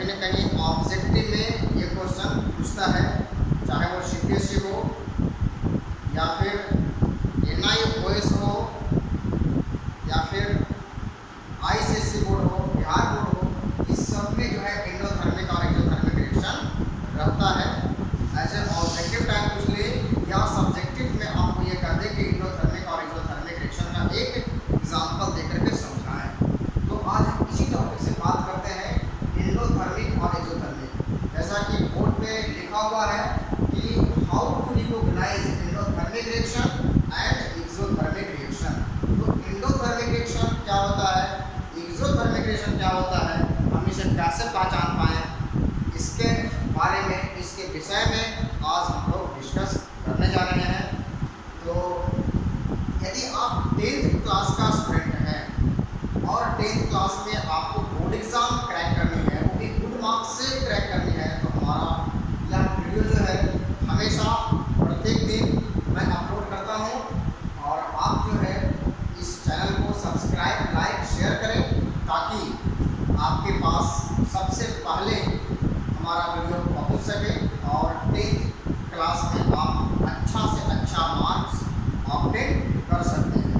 कहीं ना कहीं ऑब्जेक्टिव में ये क्वेश्चन पूछता है, चाहे वो सीपीएससी हो या फिर एनआईओएस हो या फिर आईसीएससी बोर्ड हो, बिहार बोर्ड हो, इस सब में जो है एंडोथर्मिक और एक्सोथर्मिक रिएक्शन रहता है। ऐसे ऑब्जेक्टिव टाइप पूछ ले या सब्जेक्टिव में आपको ये कह दे कि एंडोथर्मिक और एक्सोथर्मिक रिएक्शन का एक एग्जाम्पल देकर के समझाएं। तो आज हम इसी टॉपिक से बात करते हैं, एंडोथर्मिक और एक्सोथर्मिक। जैसा कि बोर्ड पे लिखा हुआ है कि how to recognise endothermic reaction and exothermic reaction. तो एंडोथर्मिक रिएक्शन क्या होता है, एक्सोथर्मिक रिएक्शन क्या होता है, हम इसे कैसे पहचान पाएँ, इसके बारे में, इसके विषय में आज हम लोग डिस्कस करने जा रहे हैं। तो यदि आप 10th क्लास का स्टूडेंट हैं और 10th क्लास में आपको बोर्ड एग्ज़ाम क्रैक करनी है, वो भी गुड मार्क्स से क्रैक करनी है, तो हमारा यह वीडियो जो है हमेशा प्रत्येक दिन मैं अपलोड करता हूँ और आप जो है इस चैनल को सब्सक्राइब, लाइक, शेयर करें ताकि आपके पास सबसे पहले हमारा वीडियो पहुँच सके और 10th क्लास में आप अच्छा से अच्छा मार्क्स ऑब्टेन कर सकते हैं।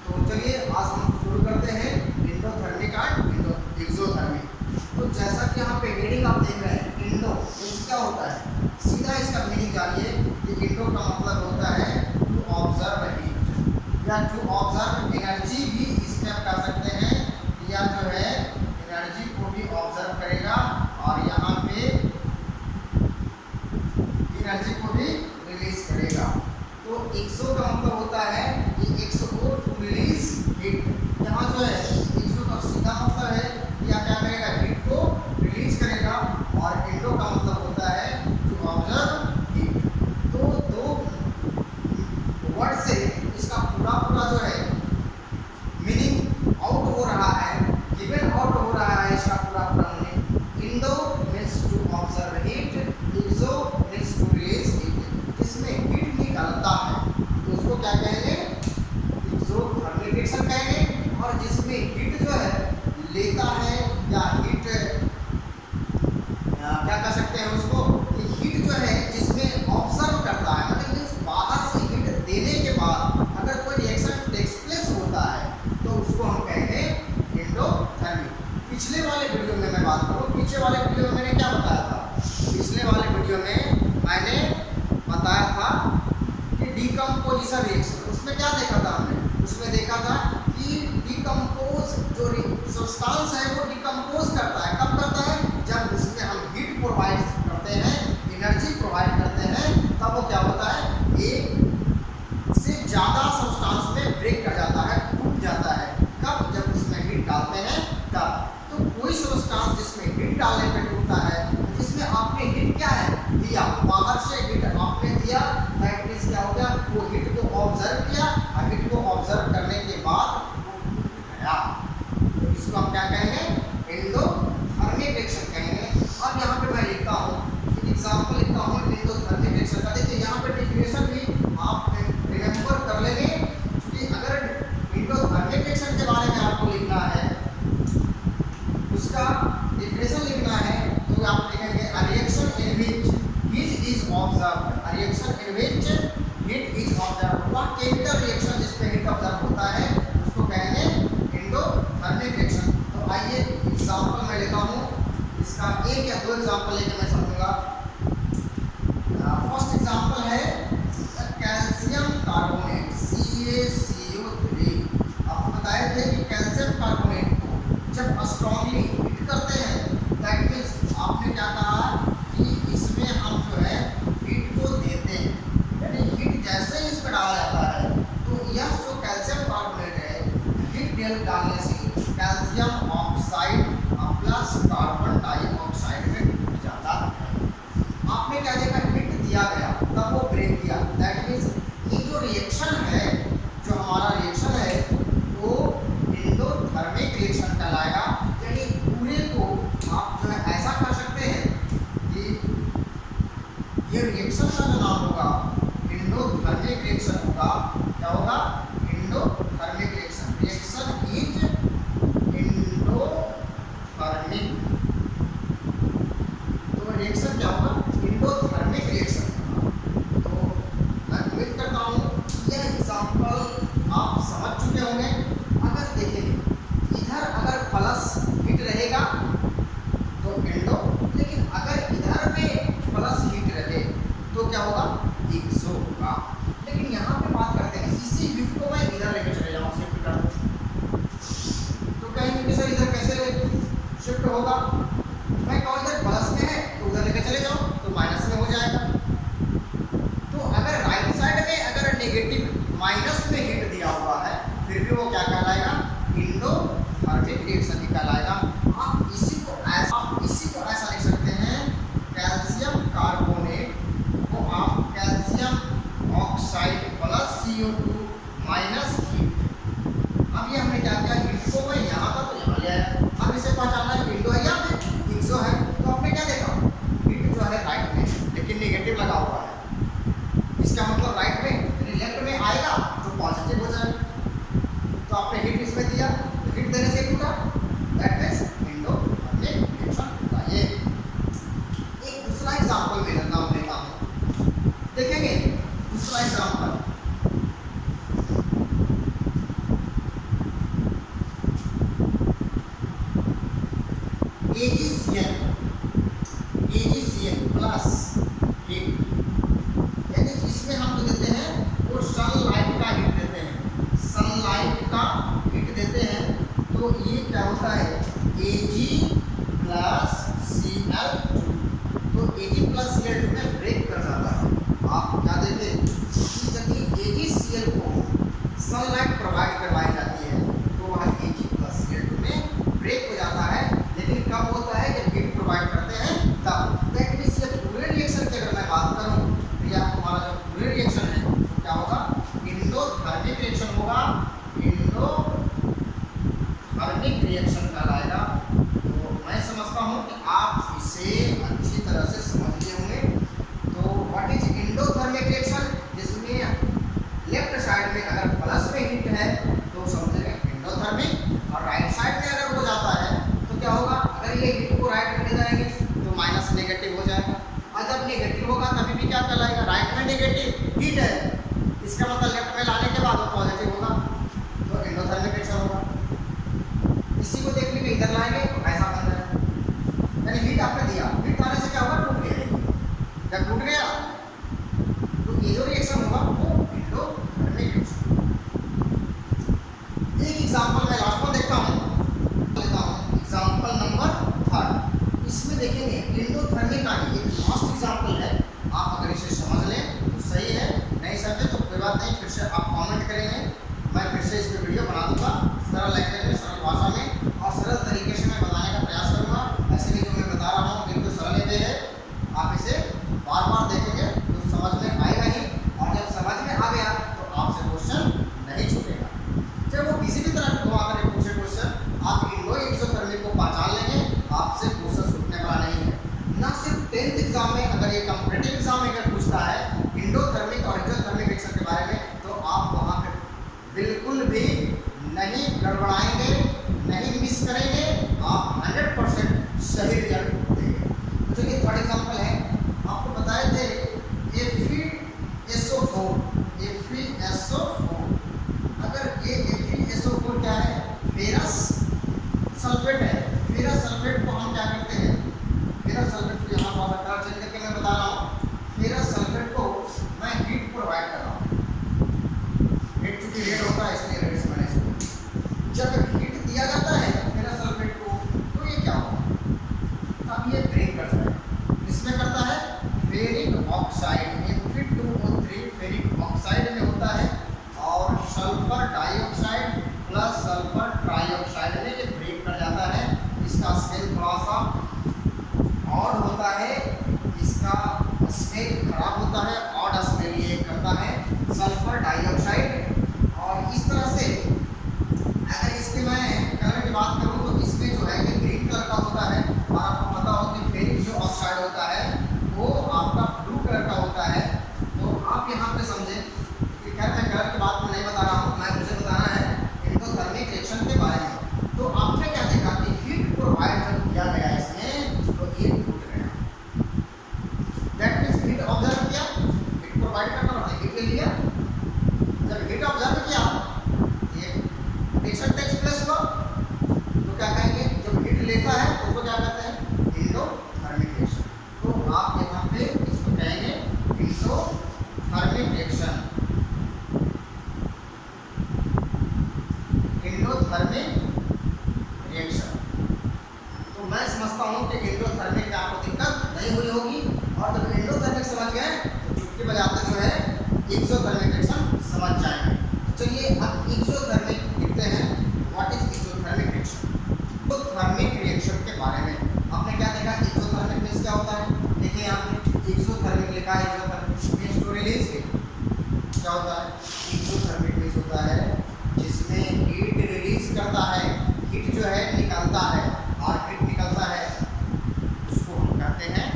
तो चलिए आज हम शुरू करते हैं एंडोथर्मिक और एक्सोथर्मिक। तो जैसा कि यहाँ पे हेडिंग आप देख रहे हैं, एंडो क्या होता है, सीधा इसका मीनिंग जानिए कि एंडो का मतलब होता है टू ऑब्जर्व हीट या टू ऑब्जर्व एनर्जी, भी इसमें आप कह सकते हैं, या जो है एनर्जी को भी ऑब्जर्व करेगा और यहाँ पे एनर्जी को भी रिलीज करेगा। तो एक्सो का मतलब होता है कि एक्सो को टू रिलीज हीट। यहाँ जो है एक्सो का सीधा मतलब है या क्या करेगा, हीट को रिलीज करेगा, और एंडो का मतलब होता है टू ऑब्जर्व हीट। तो दो वर्ड से इसका पूरा जो है मीनिंग आउट हो रहा है, गिवन आउट हो रहा है इसका पूरा meaning. Indo means to observe heat, exo means to release heat. इसमें हीट निकलता है तो उसको क्या कहेंगे, एक्सोथर्मिक रिएक्शन कहेंगे। और जिसमें हीट जो है लेता है या हीट क्या कह सकते हैं उसको, कि हीट जो है जिसमें ऑब्जर्व करता है, मतलब बाहर से हीट देने के बाद अगर कोई रिएक्शन टेक्स प्लेस होता है तो उसको हम कहेंगे एंडोथर्मिक। पिछले वाले वीडियो में मैं बात करूँ, पीछे वाले वीडियो में मैंने क्या बताया था, पिछले वाले वीडियो में मैंने बताया था कि डीकम्पोजिशन रिएक्शन। उसमें क्या देखा था हमने, उसमें देखा था कि डीकम्पोज जो सब्सटेंस है वो डीकम्पोज करता है। कब करता है, जब उसमें हम हीट प्रोवाइड करते हैं, एनर्जी प्रोवाइड करते हैं, तब वो क्या होता है, एक से ज़्यादा सब्सटेंस में ब्रेक कर जाता है, टूट जाता है। कब, जब उसमें हीट डालते हैं तब। तो कोई सब्सटेंस जिसमें हीट डालने पे टूटता है, जिसमें आपने हीट क्या है दिया, बाहर से हीट आपने दिया, दैट मीन्स क्या हो गया, वो हीट को ऑब्जर्व किया और हीट को ऑब्जर्व करने के बाद वो टूट गया। तो इसको हम क्या कहेंगे, एंडोथर्मिक रिएक्शन कहेंगे। अब यहाँ पे मैं लिखता हूँ, एग्जाम्पल लिखता हूँ एंडोथर्मिक रिएक्शन का। देखिए यहाँ पे डेफिनेशन भी आप रिमेंबर कर लेंगे, क्योंकि अगर एंडोथर्मिक रिएक्शन के बारे में आपको लिखना है, उसका डेफिनेशन लिखना है, तो आप लिखेंगे a reaction in which heat is observed, a reaction in which heat is observed. वह केमिकल रिएक्शन जिसमें हीट ऑब्जर्व होता है उसको कहेंगे एंडोथर्मिक रिएक्शन। तो आइए एग्जांपल मैं लेता हूँ, इसका एक या दो एग्जांपल लेके मैं समझूंगा। फर्स्ट एग्जांपल है कैल्शियम कार्बोनेट CaCO3। आपको बताए थे कि कैल्शियम कार्बोनेट को जब स्ट्रांगली हीट करते हैं, दैट मीन्स आपने क्या कहा कि इसमें हम जो है हीट को देते हैं, यानी हीट जैसे ही इस पर डाला जाता है तो यह जो कैल्शियम कार्बोनेट है, हीट डालने से calcium oxide plus carbon dioxide में टूट जाता है। आपने क्या देखा, हीट दिया गया तब वो ब्रेक किया, दैट मीन्स ये जो रिएक्शन है, जो हमारा रिएक्शन है वो एंडोथर्मिक रिएक्शन कहलाएगा। यानी पूरे को आप जो है ऐसा कर सकते हैं कि ये रिएक्शन का जो नाम होगा एंडोथर्मिक रिएक्शन होगा। क्या होगा, endothermic reaction. Reaction is endothermic दूसरा एग्जाम्पल मैं लेता हूँ, देखेंगे दूसरा एग्जाम्पल। AgCl प्लस हीट, यानी इसमें हम जो देते हैं वो सनलाइट का हीट देते हैं, सनलाइट का हीट देते हैं। तो ये क्या होता है Ag प्लस Cl2, तो Ag प्लस Cl2 में ब्रेक कर जाता है। आप क्या देते हैं कि जब AgCl को सनलाइट प्रोवाइड करवाई जाती है तो वह Ag प्लस Cl2 में ब्रेक हो जाता है। लेकिन कब होता है जब हीट प्रोवाइड करते हैं तब। दैट मींस ये पूरे रिएक्शन की अगर मैं बात करूं तो यह हमारा जो पूरे रिएक्शन है तो क्या होगा, इंडोथर्मिक रिएक्शन होगा, इंडोथर्मिक रिएक्शन कहलाएगा। तो मैं समझता हूं कि आप इसे अच्छी तरह से समझ लिए होंगे। तो व्हाट इज इंडोथर्मिक रिएक्शन, जिसमें लेफ्ट साइड में अगर प्लस में हीट है तो समझेंगे इंडोथर्मिक, और राइट साइड में अगर हो जाता है तो क्या होगा, अगर ये हीट को राइट में ले जाएंगे तो माइनस नेगेटिव हो जाएगा, और जब नेगेटिव होगा तभी भी क्या कहलाएगा, राइट में नेगेटिव हीट है, इसका मतलब लेफ्ट में लाने के बाद वो पॉजिटिव होगा, तो इंडोथर्मिक रिएक्शन होगा। इसी को देख लीजिए, इधर लाएंगे तो ऐसा बन जाएगा, यानी हीट आपने दिया, हीट आने से क्या होगा, टूट गया, जब टूट गया तो ये जो रिएक्शन होगा वो इंडोथर्मिक रिएक्शन। एक एग्जांपल मैं लास्ट में देखता हूँ, एग्जाम्पल नंबर 3। इसमें देखेंगे इंडोथर्मिक का एक लास्ट एग्जाम्पल है, आप अगर इसे समझ लें तो सही है, नहीं समझे तो कोई बात नहीं, फिर से आप कमेंट करेंगे, मैं फिर से इस पर वीडियो बना दूंगा सरल लैंग्वेज में, सरल भाषा में और सरल तरीके से मैं बताने का प्रयास करूँगा। ऐसे भी जो मैं बता रहा हूँ बिल्कुल सरल ही है, आप इसे बार बार देखेंगे तो समझ में आएगा ही, और जब समझ में आ गया तो आपसे क्वेश्चन नहीं छूटेगा। जब वो किसी भी तरह के आकर पूछे क्वेश्चन, आप इंडो एक्सोथर्मिक को पहचान लेंगे, आपसे क्वेश्चन छूटने वाला नहीं है। ना सिर्फ 10th एग्जाम में, अगर ये कॉम्पिटिटिव एग्जाम में अगर पूछता है इंडोथर्मिक और एक्सोथर्मिक रिएक्शन के बारे में, तो आप वहाँ पे बिल्कुल भी नहीं गड़बड़ाएंगे, नहीं मिस करेंगे, आप 100% सही रिजल्ट देंगे। तो चलिए थर्ड एग्जाम्पल है, आपको बताए थे FeSO4, अगर ये FeSO4 क्या है, फेरस सल्फेट है। फेरस सल्फेट को हम क्या करते हैं, फेरस सल्फेट को यहाँ पर कलर चेंज करके मैं बता रहा हूँ, फेरस सल्फेट को मैं हीट प्रोवाइड कर रहा हूँ, हीट चूंकि रेड होता है इसलिए रेड से मैंने इसको, जब हीट दिया जाता है फेरस सल्फेट को तो ये क्या होगा, अब ये ब्रेक कर जाएगा, इसमें करता है ferric oxide, Fe2O3 ferric oxide में होता है, और sulphur dioxide plus sulphur trioxide में ये ब्रेक कर जाता है। इसका स्मेल थोड़ा सा ऑड होता है, इसका स्मेल खराब होता है, ऑड स्मेल ये करता है सल्फर डाइऑक्साइड। और इस तरह से अगर इसके मैं कलर की बात करूँ तो इसमें जो है ये ग्रीन कलर का होता है, और आपको पता हो कि फेरिक जो ऑक्साइड होता है वो आपका ब्लू कलर का होता है। तो आप यहाँ पे समझें कि खैर मैं कलर की बात में नहीं बता रहा हूँ, मैं मुझे बताना है इंडोथर्मिक रिएक्शन के बारे में। तो आपने क्या देखा कि हीट प्रोवाइड जब किया गया इसमें तो ये टूट गया, दैट मींस हीट ऑब्जर्व किया, हीट प्रोवाइड करना होता है, हीट ले लिया, जब हीट ऑब्जर्व किया ये रिएक्शन टेक्स प्लेस हुआ, तो क्या कहेंगे, जब हीट लेता है तो उसको क्या कहते हैं, इंडोथर्मिक रिएक्शन। तो आप यहाँ पे इसको कहेंगे इंडोथर्मिक रिएक्शन, इंडोथर्मिक रिएक्शन। तो मैं समझता हूँ कि इंडोथर्मिक में आपको दिक्कत नहीं हुई होगी, और जब इंडोथर्मिक समझ गए तो चुटकी बजाते जो है एक्सोथर्मिक रिएक्शन समझ जाएंगे। तो चलिए अब एक्सोथर्मिक लिखते हैं, what is exothermic reaction. Exothermic reaction के बारे में आपने क्या देखा, एक्सोथर्मिक मींस क्या होता है, देखिए यहाँ पे एक्सोथर्मिक लिखा है, exothermic means to release heat. क्या होता है, एक्सोथर्मिक मींस होता है जिसमें हीट रिलीज करता है, हीट जो है निकलता है, और हीट निकलता है उसको हम कहते हैं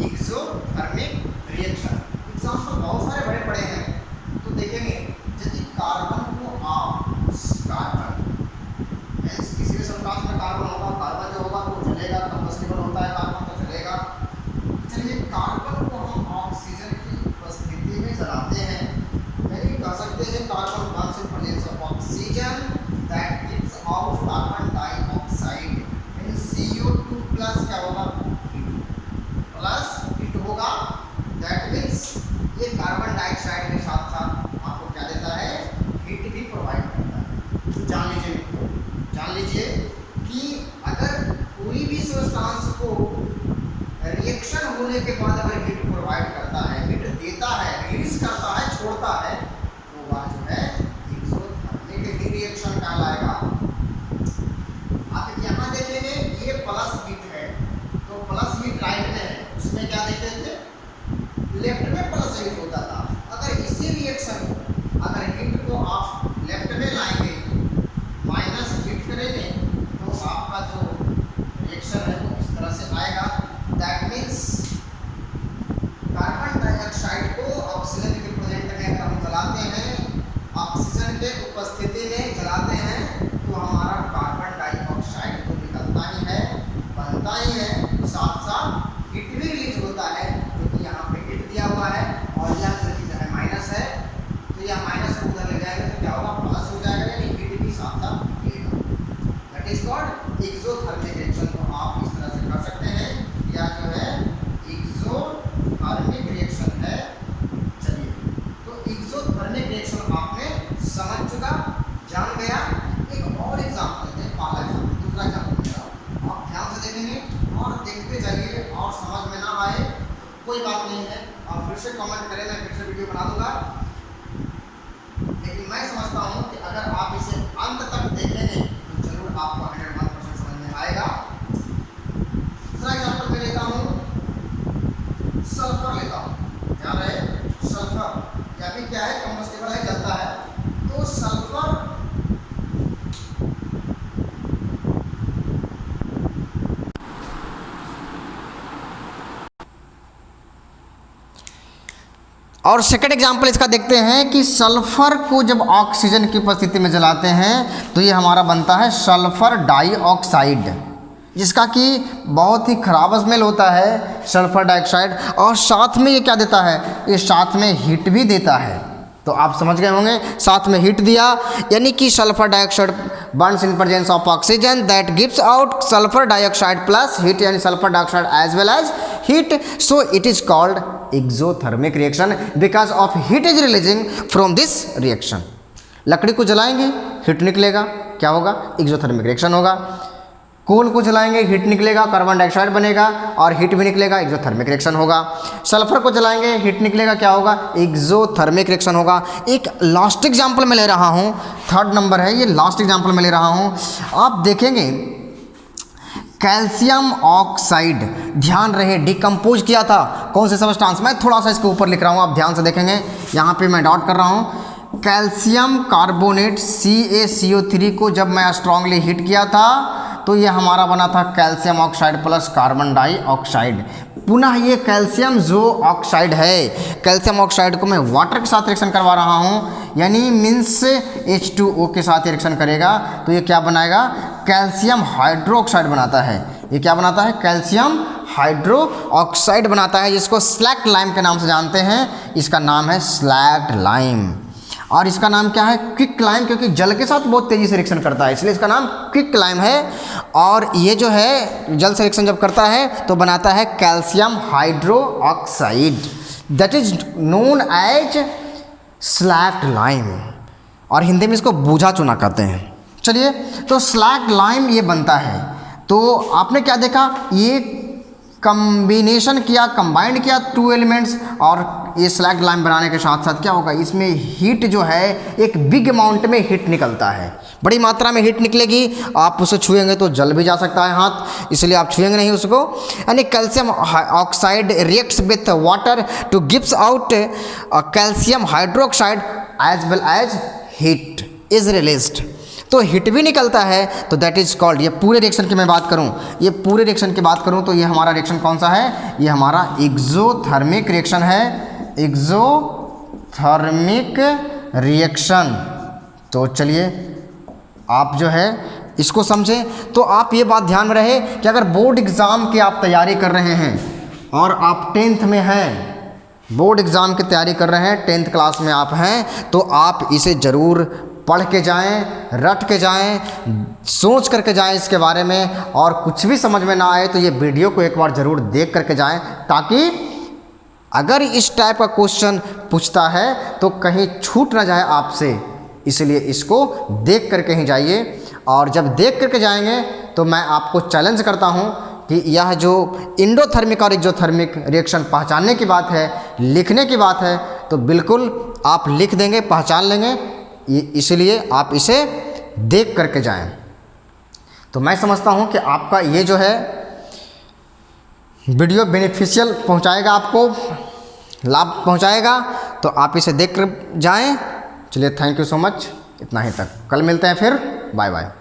एक्सोथर्मिक रिएक्शन। एग्जाम्पल बहुत सारे बड़े बड़े हैं, तो देखेंगे यदि कार्बन को आप कार्बन किसी भी सब्सटेंस में कार्बन होगा, कार्बन जो होगा वो जलेगा, कंबस्टिबल होता है कार्बन तो जलेगा। ये कार्बन डाइऑक्साइड के साथ साथ आपको क्या देता है, हीट भी प्रोवाइड करता है। जान लीजिए कि अगर कोई भी सब्सटेंस को रिएक्शन होने के बाद अगर हीट प्रोवाइड करता है, हीट देता है, रिलीज करता है, छोड़ता है, तो वह जो है एक्सोथर्मिक रिएक्शन कहलाएगा। आप यहाँ देखेंगे ये प्लस हीट है, तो प्लस हीट राइट में है, उसमें क्या देखते थे, लेफ्ट में प्लस हीट होता था। अगर इसी रिएक्शन को अगर हीट को आप लेफ्ट में लाएंगे, माइनस हीट करेंगे, तो आपका जो रिएक्शन है वो इस तरह से आएगा। दैट मीन्स कार्बन डाइऑक्साइड को ऑक्सीजन के प्रेजेंट में अगर हम जलाते हैं, ऑक्सीजन के उपस्थिति में जलाते हैं, तो हमारा कार्बन डाइऑक्साइड तो निकलता ही है, बनता ही है, साथ साथ हीट भी रिलीज होता है, क्योंकि यहाँ पे हीट दिया हुआ है और यह जो है माइनस है, तो यह माइनस को उधर ले जाएगा तो क्या होगा, प्लस हो जाएगा, यानी हीट भी साथ साथ मिलेगा। That is called exothermic reaction. को आप इस तरह से कर सकते हैं, या जो है एक्सोथर्मिक रिएक्शन है। चलिए, तो एक्सोथर्मिक रिएक्शन आपने समझ चुका, जान गया। एक और एग्जाम्पल लेते हैं, पहला एग्जाम्पल, दूसरा एग्जाम्पल मेरा आप ध्यान से देखेंगे और देखते जाइए, और समझ में ना आए कोई बात नहीं है, आप फिर से कमेंट करें, मैं फिर से वीडियो बना दूंगा। लेकिन मैं समझता हूँ कि अगर आप इसे अंत तक देखेंगे तो जरूर आपको 101% समझ में आएगा। दूसरा एग्जाम्पल मैं लेता हूँ, सल्फर लेता हूँ। ध्यान रहे, सल्फर या फिर क्या है, कंबस्टिबल है, जलता है। तो सल्फर और सेकंड एग्जाम्पल इसका देखते हैं कि सल्फर को जब ऑक्सीजन की उपस्थिति में जलाते हैं तो ये हमारा बनता है सल्फर डाइऑक्साइड, जिसका कि बहुत ही खराब स्मेल होता है सल्फर डाइऑक्साइड, और साथ में ये क्या देता है, ये साथ में हीट भी देता है। तो आप समझ गए होंगे, साथ में हीट दिया, यानी कि sulphur dioxide burns in presence of oxygen that gives out sulphur dioxide plus heat, यानी sulphur dioxide as well as heat, so it is called exothermic reaction because of heat is releasing from this reaction. लकड़ी को जलाएंगे, heat निकलेगा, क्या होगा, exothermic reaction होगा। कोल को जलाएंगे, heat निकलेगा, carbon dioxide बनेगा, और हीट भी निकलेगा, एक्सोथर्मिक रिएक्शन होगा। सल्फर को जलाएंगे, हीट निकलेगा, क्या होगा, एक्सोथर्मिक रिएक्शन होगा। एक लास्ट एग्जाम्पल मैं ले रहा हूँ, थर्ड नंबर है ये, लास्ट एग्जाम्पल मैं ले रहा हूँ। आप देखेंगे कैल्शियम ऑक्साइड, ध्यान रहे, डिकम्पोज किया था कौन से सब्सटेंस, मैं थोड़ा सा इसके ऊपर लिख रहा हूँ, आप ध्यान से देखेंगे, यहाँ पे मैं डॉट कर रहा हूँ। कैल्शियम कार्बोनेट CaCO3 को जब मैं स्ट्रांगली हीट किया था तो ये हमारा बना था calcium oxide plus carbon dioxide. पुनः ये कैल्शियम जो ऑक्साइड है, कैल्शियम ऑक्साइड को मैं वाटर के साथ रिएक्शन करवा रहा हूँ, यानी मीन्स H2O के साथ रिएक्शन करेगा, तो ये क्या बनाएगा, कैल्शियम हाइड्रोक्साइड बनाता है। ये क्या बनाता है, कैल्शियम हाइड्रो ऑक्साइड बनाता है, जिसको स्लैक्ट लाइम के नाम से जानते हैं। इसका नाम है स्लैक्ट लाइम, और इसका नाम क्या है, क्विक लाइम, क्योंकि जल के साथ बहुत तेज़ी से रिएक्शन करता है, इसलिए इसका नाम क्विक लाइम है। और ये जो है जल से रिएक्शन जब करता है तो बनाता है calcium hydroxide, that is known as slaked lime, और हिंदी में इसको बूझा चूना कहते हैं। चलिए, तो स्लैक्ट लाइम ये बनता है। तो आपने क्या देखा, ये कम्बिनेशन किया, कंबाइंड किया टू एलिमेंट्स, और ये स्लैक्ट लाइम बनाने के साथ साथ क्या होगा, इसमें हीट जो है एक बिग अमाउंट में हीट निकलता है, बड़ी मात्रा में हीट निकलेगी। आप उसे छुएंगे तो जल भी जा सकता है हाथ, इसलिए आप छुएंगे नहीं उसको। यानी calcium oxide reacts with water to gives out calcium hydroxide as well as heat is released. तो हीट भी निकलता है, तो दैट इज कॉल्ड, ये पूरे रिएक्शन की मैं बात करूं, ये पूरे रिएक्शन की बात करूं तो ये हमारा रिएक्शन कौन सा है, ये हमारा एक्सोथर्मिक रिएक्शन है, एक्सोथर्मिक रिएक्शन। तो चलिए आप जो है इसको समझें। तो आप ये बात ध्यान में रहे कि अगर बोर्ड एग्ज़ाम की आप तैयारी कर रहे हैं और आप 10th में हैं, बोर्ड एग्ज़ाम की तैयारी कर रहे हैं, 10th क्लास में आप हैं, तो आप इसे ज़रूर पढ़ के जाएं, रट के जाएं, सोच करके जाएं इसके बारे में, और कुछ भी समझ में ना आए तो ये वीडियो को एक बार ज़रूर देख करके जाएं, ताकि अगर इस टाइप का क्वेश्चन पूछता है तो कहीं छूट ना जाए आपसे, इसलिए इसको देख करके ही जाइए। और जब देख करके जाएंगे तो मैं आपको चैलेंज करता हूं कि यह जो इंडोथर्मिक और एक्सोथर्मिक रिएक्शन पहचानने की बात है, लिखने की बात है, तो बिल्कुल आप लिख देंगे, पहचान लेंगे। इसलिए आप इसे देख करके जाएं। तो मैं समझता हूं कि आपका ये जो है वीडियो बेनिफिशियल पहुंचाएगा, आपको लाभ पहुंचाएगा, तो आप इसे देख कर जाएं। चलिए, थैंक यू सो मच, इतना ही तक। कल मिलते हैं फिर, बाय बाय।